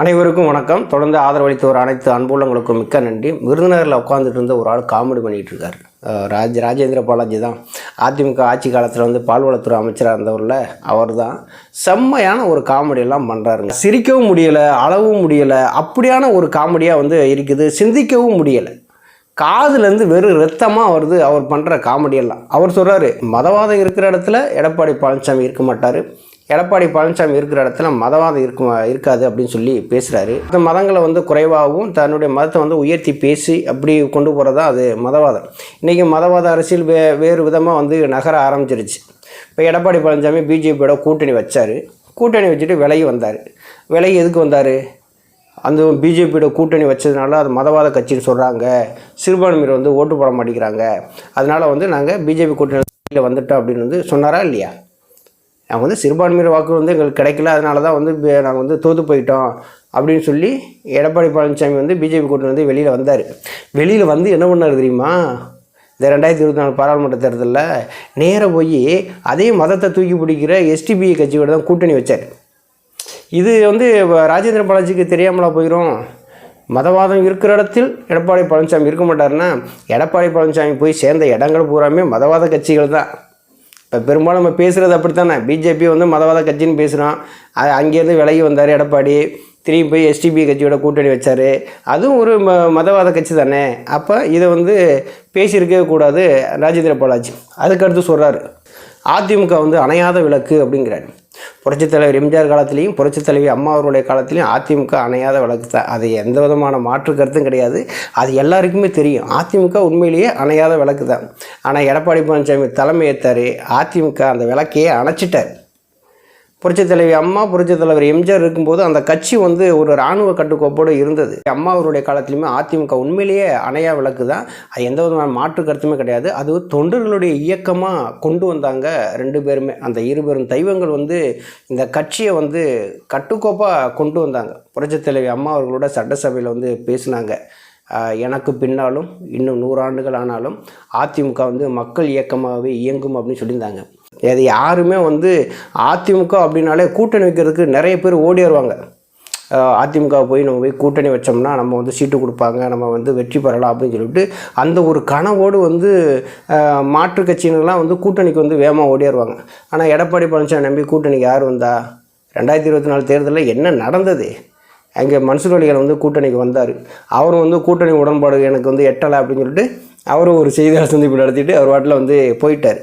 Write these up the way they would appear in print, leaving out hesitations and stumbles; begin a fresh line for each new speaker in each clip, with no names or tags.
அனைவருக்கும் வணக்கம். தொடர்ந்து ஆதரவளித்த ஒரு அனைத்து அன்புள்ளங்களுக்கும் மிக்க நன்றி. விருதுநகரில் உட்காந்துட்டு இருந்த ஒரு ஆள் காமெடி பண்ணிகிட்டு இருக்காரு. ராஜேந்திர பாலாஜி தான். அதிமுக ஆட்சி காலத்தில் பால்வளத்துறை அமைச்சராக இருந்தவரில் அவர் தான். செம்மையான ஒரு காமெடியெல்லாம் பண்ணுறாருங்க. சிரிக்கவும் முடியலை, அளவும் முடியலை, அப்படியான ஒரு காமெடியாக இருக்குது. சிந்திக்கவும் முடியலை. காதுலேருந்து வெறும் ரத்தமாக வருது அவர் பண்ணுற காமெடியெல்லாம். அவர் சொல்கிறாரு, மதவாதம் இருக்கிற இடத்துல எடப்பாடி பழனிசாமி இருக்க மாட்டார், எடப்பாடி பழனிசாமி இருக்கிற இடத்துல மதவாதம் இருக்காது அப்படின்னு சொல்லி பேசுகிறாரு. அந்த மதங்களை குறைவாகவும் தன்னுடைய மதத்தை உயர்த்தி பேசி அப்படி கொண்டு போகிறதா அது மதவாதம். இன்றைக்கி மதவாத அரசியல் வேறு விதமாக நகர ஆரம்பிச்சிருச்சு. இப்போ எடப்பாடி பழனிசாமி பிஜேபியோட கூட்டணி வச்சார். கூட்டணி வச்சுட்டு விலகி வந்தார். விலகி எதுக்கு வந்தார்? அந்த பிஜேபியோட கூட்டணி வச்சதுனால அது மதவாத கட்சின்னு சொல்கிறாங்க, சிறுபான்மையினர் ஓட்டு போட மாட்டேங்கிறாங்க, அதனால் நாங்கள் பிஜேபி கூட்டணியில் வந்துட்டோம் அப்படின்னு சொன்னாரா இல்லையா? நாங்கள் சிறுபான்மையினர் வாக்கு எங்களுக்கு கிடைக்கல, அதனால தான் நாங்கள் தோற்று போயிட்டோம் அப்படின்னு சொல்லி எடப்பாடி பழனிசாமி பிஜேபி கூட்டணி வெளியில் வந்தார். வெளியில் என்ன பண்ணார் தெரியுமா? இந்த 2024 பாராளுமன்ற தேர்தலில் நேராக போய் அதே மதத்தை தூக்கி பிடிக்கிற எஸ்டிபிஐ கட்சியோட தான் கூட்டணி வச்சார். இது ராஜேந்திர பாலாஜிக்கு தெரியாமலா போயிடும்? மதவாதம் இருக்கிற இடத்தில் எடப்பாடி பழனிசாமி இருக்க மாட்டார்னா, எடப்பாடி பழனிசாமி போய் சேர்ந்த இடங்கள் பூராமே மதவாத கட்சிகள் தான். இப்போ பெரும்பாலும் நம்ம பேசுகிறது அப்படித்தானே. பிஜேபி மதவாத கட்சின்னு பேசுகிறோம். அங்கேருந்து விலகி வந்தார் எடப்பாடி, திரும்பி போய் எஸ்டிபி கட்சியோட கூட்டணி வச்சார். அதுவும் ஒரு மதவாத கட்சி தானே. அப்போ இதை பேசியிருக்கவே கூடாது ராஜேந்திர பாலாஜி. அதுக்கடுத்து சொல்கிறார், அதிமுக அணையாத விளக்கு அப்படிங்கிறார். புரட்சித் தலைவர் எம்ஜிஆர் காலத்திலையும் புரட்சித் தலைவி அம்மா அவர்களுடைய காலத்திலையும் அதிமுக அணையாத விளக்கு தான். அது எந்த விதமான மாற்று கருத்தும் கிடையாது. அது எல்லாருக்குமே தெரியும். அதிமுக உண்மையிலேயே அணையாத விளக்கு தான். ஆனால் எடப்பாடி பழனிசாமி தலைமை ஏற்றார், அதிமுக அந்த விளக்கையே அணைச்சிட்டார். புரட்சித் தலைவி அம்மா, புரட்சித் தலைவர் எம்ஜிஆர் இருக்கும்போது அந்த கட்சி ஒரு இராணுவ கட்டுக்கோப்போடு இருந்தது. அம்மா அவருடைய காலத்திலையுமே அதிமுக உண்மையிலேயே அணையா விளக்கு தான். அது எந்த விதமான மாற்று கருத்துமே கிடையாது. அது தொண்டர்களுடைய இயக்கமாக கொண்டு வந்தாங்க ரெண்டு பேருமே. அந்த இருபெரும் தெய்வங்கள் இந்த கட்சியை கட்டுக்கோப்பாக கொண்டு வந்தாங்க. புரட்சித் தலைவி அம்மா அவர்களோட சட்டசபையில் பேசினாங்க. எனக்கு பின்னாலும் இன்னும் 100 ஆண்டுகள் ஆனாலும் அதிமுக மக்கள் இயக்கமாகவே இயங்கும் அப்படின்னு சொல்லியிருந்தாங்க. அது யாருமே அதிமுக அப்படின்னாலே கூட்டணி வைக்கிறதுக்கு நிறைய பேர் ஓடி வருவாங்க. அதிமுக நம்ம போய் கூட்டணி வச்சோம்னா நம்ம சீட்டு கொடுப்பாங்க, நம்ம வெற்றி பெறலாம் அப்படின்னு சொல்லிட்டு அந்த ஒரு கனவோடு மாற்று கட்சியினர்லாம் கூட்டணிக்கு வேகமாக ஓடி வருவாங்க. ஆனால் எடப்பாடி பழனிசாமி நம்பி கூட்டணிக்கு யார் வந்தா? 2024 தேர்தலில் என்ன நடந்தது? அங்கே மன்சூர் அலிகான் கூட்டணிக்கு வந்தார். அவரும் கூட்டணி உடன்பாடு எனக்கு எட்டலை அப்படின்னு சொல்லிட்டு அவரும் ஒரு செய்தியாளர் சந்திப்பு நடத்திட்டு அவர் வாட்டில் போயிட்டார்.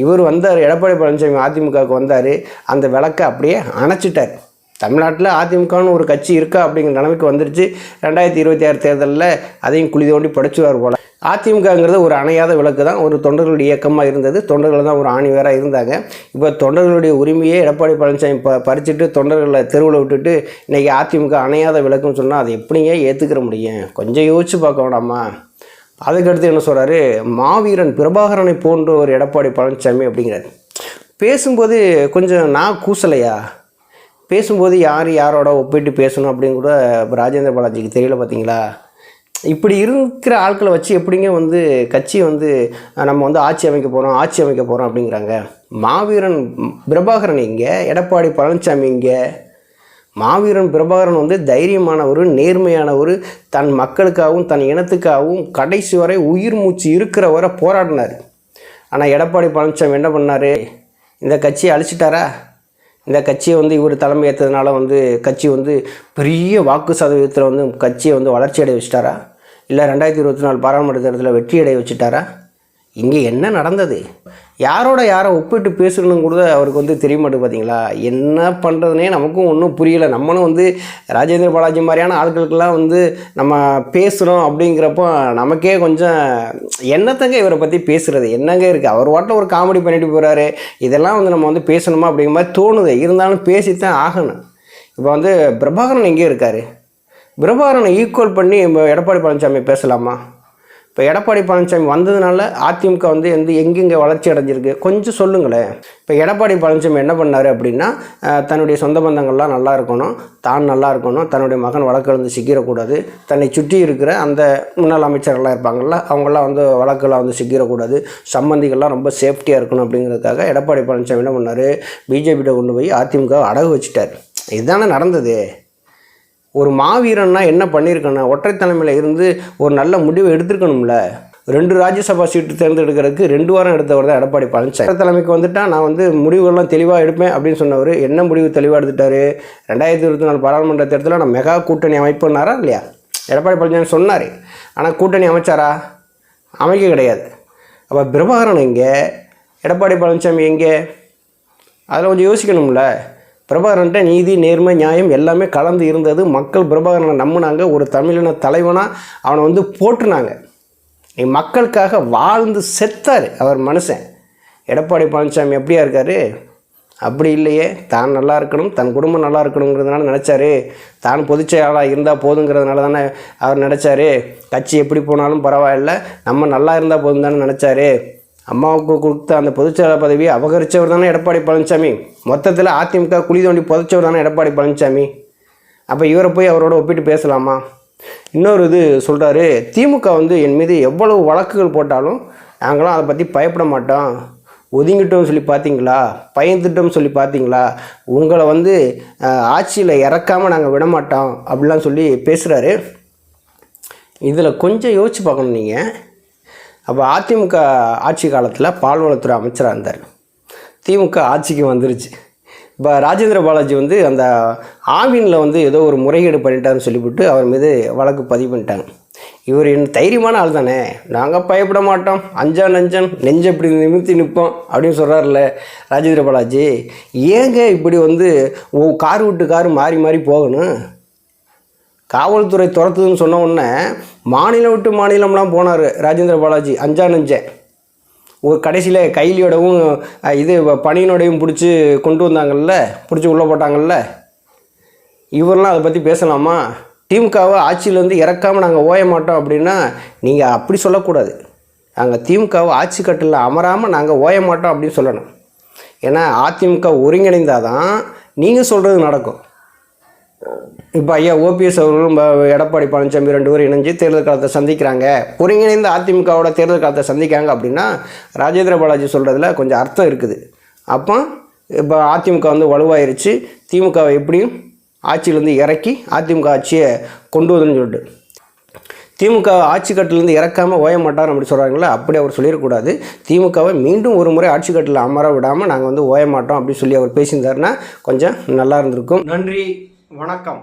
இவர் வந்தார், எடப்பாடி பழனிசாமி அதிமுகவுக்கு வந்தார், அந்த விளக்கை அப்படியே அணைச்சிட்டார். தமிழ்நாட்டில் அதிமுகன்னு ஒரு கட்சி இருக்கா அப்படிங்கிற நிலைமைக்கு வந்துருச்சு. 2026 தேர்தலில் அதையும் குழி தோண்டி படைச்சுவார் போல். அதிமுகங்கிறது ஒரு அணையாத விளக்கு தான். ஒரு தொண்டர்களுடைய இயக்கமாக இருந்தது. தொண்டர்கள் தான் ஒரு ஆணி வேறாக இருந்தாங்க. இப்போ தொண்டர்களுடைய உரிமையே எடப்பாடி பழனிசாமி பறிச்சுட்டு தொண்டர்களை தெருவில் விட்டுட்டு இன்றைக்கி அதிமுக அணையாத விளக்குன்னு சொன்னால் அதை எப்படிங்க ஏற்றுக்கிற முடியும்? கொஞ்சம் யோசிச்சு பார்க்க வேண்டாமா? அதுக்கடுத்து என்ன சொல்கிறாரு, மாவீரன் பிரபாகரனை போன்ற ஒரு எடப்பாடி பழனிசாமி அப்படிங்கிறாரு. பேசும்போது கொஞ்சம் நான் கூசலையா? பேசும்போது யாரோட ஒப்பிட்டு பேசணும் அப்படின்னு கூட ராஜேந்திர பாலாஜிக்கு தெரியல. பார்த்தீங்களா? இப்படி இருக்கிற ஆட்களை வச்சு எப்படிங்க கட்சி நம்ம ஆட்சி அமைக்க போகிறோம் அப்படிங்கிறாங்க. மாவீரன் பிரபாகரன் இங்கே, எடப்பாடி பழனிசாமி இங்கே. மாவீரன் பிரபாகரன் தைரியமானவர், நேர்மையானவர், தன் மக்களுக்காகவும் தன் இனத்துக்காகவும் கடைசி வரை உயிர் மூச்சு இருக்கிற வரை போராடினார். ஆனால் எடப்பாடி பழனிசாமி என்ன பண்ணார்? இந்த கட்சியை அழிச்சிட்டாரா? இந்த கட்சியை இவர் தலைமை ஏற்றதுனால கட்சி பெரிய வாக்கு சதவீதத்தில் கட்சியை வளர்ச்சி அடைய வச்சுட்டாரா? இல்லை 2024 பாராளுமன்ற தேர்தலில் வெற்றி அடைய வச்சுட்டாரா? இங்கே என்ன நடந்தது? யாரை ஒப்பிட்டு பேசணுன்னு கூட அவருக்கு தெரிய மாட்டேங்குது. பார்த்தீங்களா? என்ன பண்ணுறதுனே நமக்கும் ஒன்றும் புரியலை. நம்மளும் ராஜேந்திர பாலாஜி மாதிரியான ஆட்களுக்கெல்லாம் நம்ம பேசுகிறோம் அப்படிங்கிறப்போ நமக்கே கொஞ்சம் என்னத்தங்க இவரை பற்றி பேசுகிறது என்னங்க இருக்குது? அவர் வாட்டில் ஒரு காமெடி பண்ணிட்டு போகிறாரு. இதெல்லாம் நம்ம பேசணுமா அப்படிங்கிற மாதிரி தோணுது. இருந்தாலும் பேசித்தான் ஆகணும். இப்போ பிரபாகரன் எங்கே இருக்கார்? பிரபாகரனை ஈக்குவல் பண்ணி எடப்பாடி பழனிசாமி பேசலாமா? இப்போ எடப்பாடி பழனிசாமி வந்ததுனால அதிமுக எங்கெங்கே வளர்ச்சி அடைஞ்சிருக்கு கொஞ்சம் சொல்லுங்களேன். இப்போ எடப்பாடி பழனிசாமி என்ன பண்ணார் அப்படின்னா, தன்னுடைய சொந்த பந்தங்கள்லாம் நல்லா இருக்கணும், தான் நல்லா இருக்கணும், தன்னுடைய மகன் வழக்கில் சிக்கிடக்கூடாது, தன்னை சுற்றி இருக்கிற அந்த முன்னாள் அமைச்சர்கள்லாம் இருப்பாங்கள்ல அவங்களாம் வழக்கில் சிக்கிடக்கூடாது, சம்பந்திகள்லாம் ரொம்ப சேஃப்டியாக இருக்கணும் அப்படிங்கிறதுக்காக எடப்பாடி பழனிசாமி என்ன பண்ணார்? பிஜேபிகிட்ட கொண்டு போய் அதிமுக அடகு வச்சுட்டார். இதுதானே நடந்தது. ஒரு மாவீரன்னா என்ன பண்ணியிருக்கணும்? ஒற்றை தலைமையில் இருந்து ஒரு நல்ல முடிவை எடுத்துருக்கணும்ல. 2 ராஜ்யசபா சீட்டு தேர்ந்தெடுக்கிறதுக்கு 2 வாரம் எடுத்தவர் தான் எடப்பாடி பழனிசாமி. தலைமைக்கு வந்துட்டால் நான் முடிவுகள்லாம் தெளிவாக எடுப்பேன் அப்படின்னு சொன்னவர் என்ன முடிவு தெளிவாக எடுத்துட்டாரு? 2024 பாராளுமன்ற தேர்தலில் நான் மெகா கூட்டணி அமைப்புனாரா இல்லையா? எடப்பாடி பழனிசாமி சொன்னார். ஆனால் கூட்டணி அமைச்சாரா? அமைக்க கிடையாது. அப்போ பிரபாகரன் எங்கே? எடப்பாடி பழனிசாமி எங்கே? அதில் கொஞ்சம் யோசிக்கணும்ல. பிரபாகரன்ட்ட நீதி, நேர்மை, நியாயம் எல்லாமே கலந்து இருந்தது. மக்கள் பிரபாகரனை நம்பினாங்க. ஒரு தமிழின தலைவனாக அவனை போட்டுனாங்க. மக்களுக்காக வாழ்ந்து செத்தார் அவர் மனுஷன். எடப்பாடி பழனிசாமி எப்படியா இருக்கார்? அப்படி இல்லையே. தான் நல்லா இருக்கணும், தன் குடும்பம் நல்லா இருக்கணுங்கிறதுனால நினச்சாரு. தான் பொதுச்செயலாளராக இருந்தால் போதுங்கிறதுனால தானே அவர் நினச்சாரு. கட்சி எப்படி போனாலும் பரவாயில்ல, நம்ம நல்லா இருந்தால் போதும் தானே நினச்சாரு. அம்மாவுக்கு கொடுத்த அந்த பொதுச்செயலாளர் பதவியை அபகரித்தவர் தானே எடப்பாடி பழனிசாமி. மொத்தத்தில் அதிமுக குழி தோண்டி புதைச்சவர் தானே எடப்பாடி பழனிசாமி. அப்போ இவரை போய் அவரோட ஒப்பிட்டு பேசலாமா? இன்னொரு இது சொல்கிறாரு, திமுக என் மீது எவ்வளவு வழக்குகள் போட்டாலும் நாங்களாம் அதை பற்றி பயப்பட மாட்டோம். ஒதுங்கிட்டோம்னு சொல்லி பார்த்தீங்களா? பயந்துட்டோம்னு சொல்லி பார்த்தீங்களா? உங்களை ஆட்சியில் இறக்காமல் நாங்கள் விட மாட்டோம் அப்படிலாம் சொல்லி பேசுகிறாரு. இதில் கொஞ்சம் யோசிச்சு பார்க்கணும் நீங்கள். அப்போ அதிமுக ஆட்சி காலத்தில் பால்வளத்துறை அமைச்சராக இருந்தார். திமுக ஆட்சிக்கு வந்துருச்சு. இப்போ ராஜேந்திர பாலாஜி அந்த ஆவினில் ஏதோ ஒரு முறைகேடு பண்ணிட்டாருன்னு சொல்லிவிட்டு அவர் மீது வழக்கு பதிவு பண்ணிட்டாங்க. இவர் என்ன தைரியமான ஆள் தானே, நாங்கள் பயப்பட மாட்டோம், அஞ்சா நஞ்சன் நெஞ்ச இப்படி நிமித்தி நிற்போம் அப்படின்னு சொல்கிறார்ல ராஜேந்திர பாலாஜி. ஏங்க இப்படி கார் விட்டு கார் மாறி மாறி போகணும்? காவல்துறை துரத்துதுன்னு சொன்ன உடனே மாநிலம் விட்டு மாநிலம்லாம் போனார் ராஜேந்திர பாலாஜி. அஞ்சா நஞ்சன் ஒரு கடைசியில் கைலியோடவும் இது பனியனோடையும் பிடிச்சி கொண்டு வந்தாங்கல்ல, பிடிச்சி உள்ளே போட்டாங்கல்ல. இவரெலாம் அதை பற்றி பேசலாமா? திமுகவை ஆட்சியிலேருந்து இறக்காமல் நாங்கள் ஓய மாட்டோம் அப்படின்னா நீங்கள் அப்படி சொல்லக்கூடாது. நாங்கள் திமுகவை ஆட்சி கட்டில் அமராமல் நாங்கள் ஓய மாட்டோம் அப்படின்னு சொல்லணும். ஏன்னா அதிமுக ஒருங்கிணைந்தால் தான் நீங்கள் சொல்கிறது நடக்கும். இப்போ ஐயா ஓபிஎஸ் அவர்களும் எடப்பாடி பழனிசாமி 2 பேரும் இணைஞ்சு தேர்தல் காலத்தை சந்திக்கிறாங்க, ஒருங்கிணைந்த அதிமுகவோட தேர்தல் காலத்தை சந்திக்காங்க அப்படின்னா ராஜேந்திர பாலாஜி சொல்கிறதுல கொஞ்சம் அர்த்தம் இருக்குது. அப்போ இப்போ அதிமுக வலுவாயிருச்சு, திமுகவை எப்படியும் ஆட்சியிலேருந்து இறக்கி அதிமுக ஆட்சியை கொண்டு வருதுன்னு சொல்லிட்டு திமுக ஆட்சி கட்டிலேருந்து இறக்காமல் ஓய மாட்டார் அப்படி சொல்கிறாங்களே, அப்படி அவர் சொல்லிடக்கூடாது. திமுகவை மீண்டும் ஒரு முறை ஆட்சி கட்டில் அமர விடாமல் நாங்கள் ஓய மாட்டோம் அப்படின்னு சொல்லி அவர் பேசியிருந்தாருன்னா கொஞ்சம் நல்லா இருந்திருக்கும். நன்றி, வணக்கம்.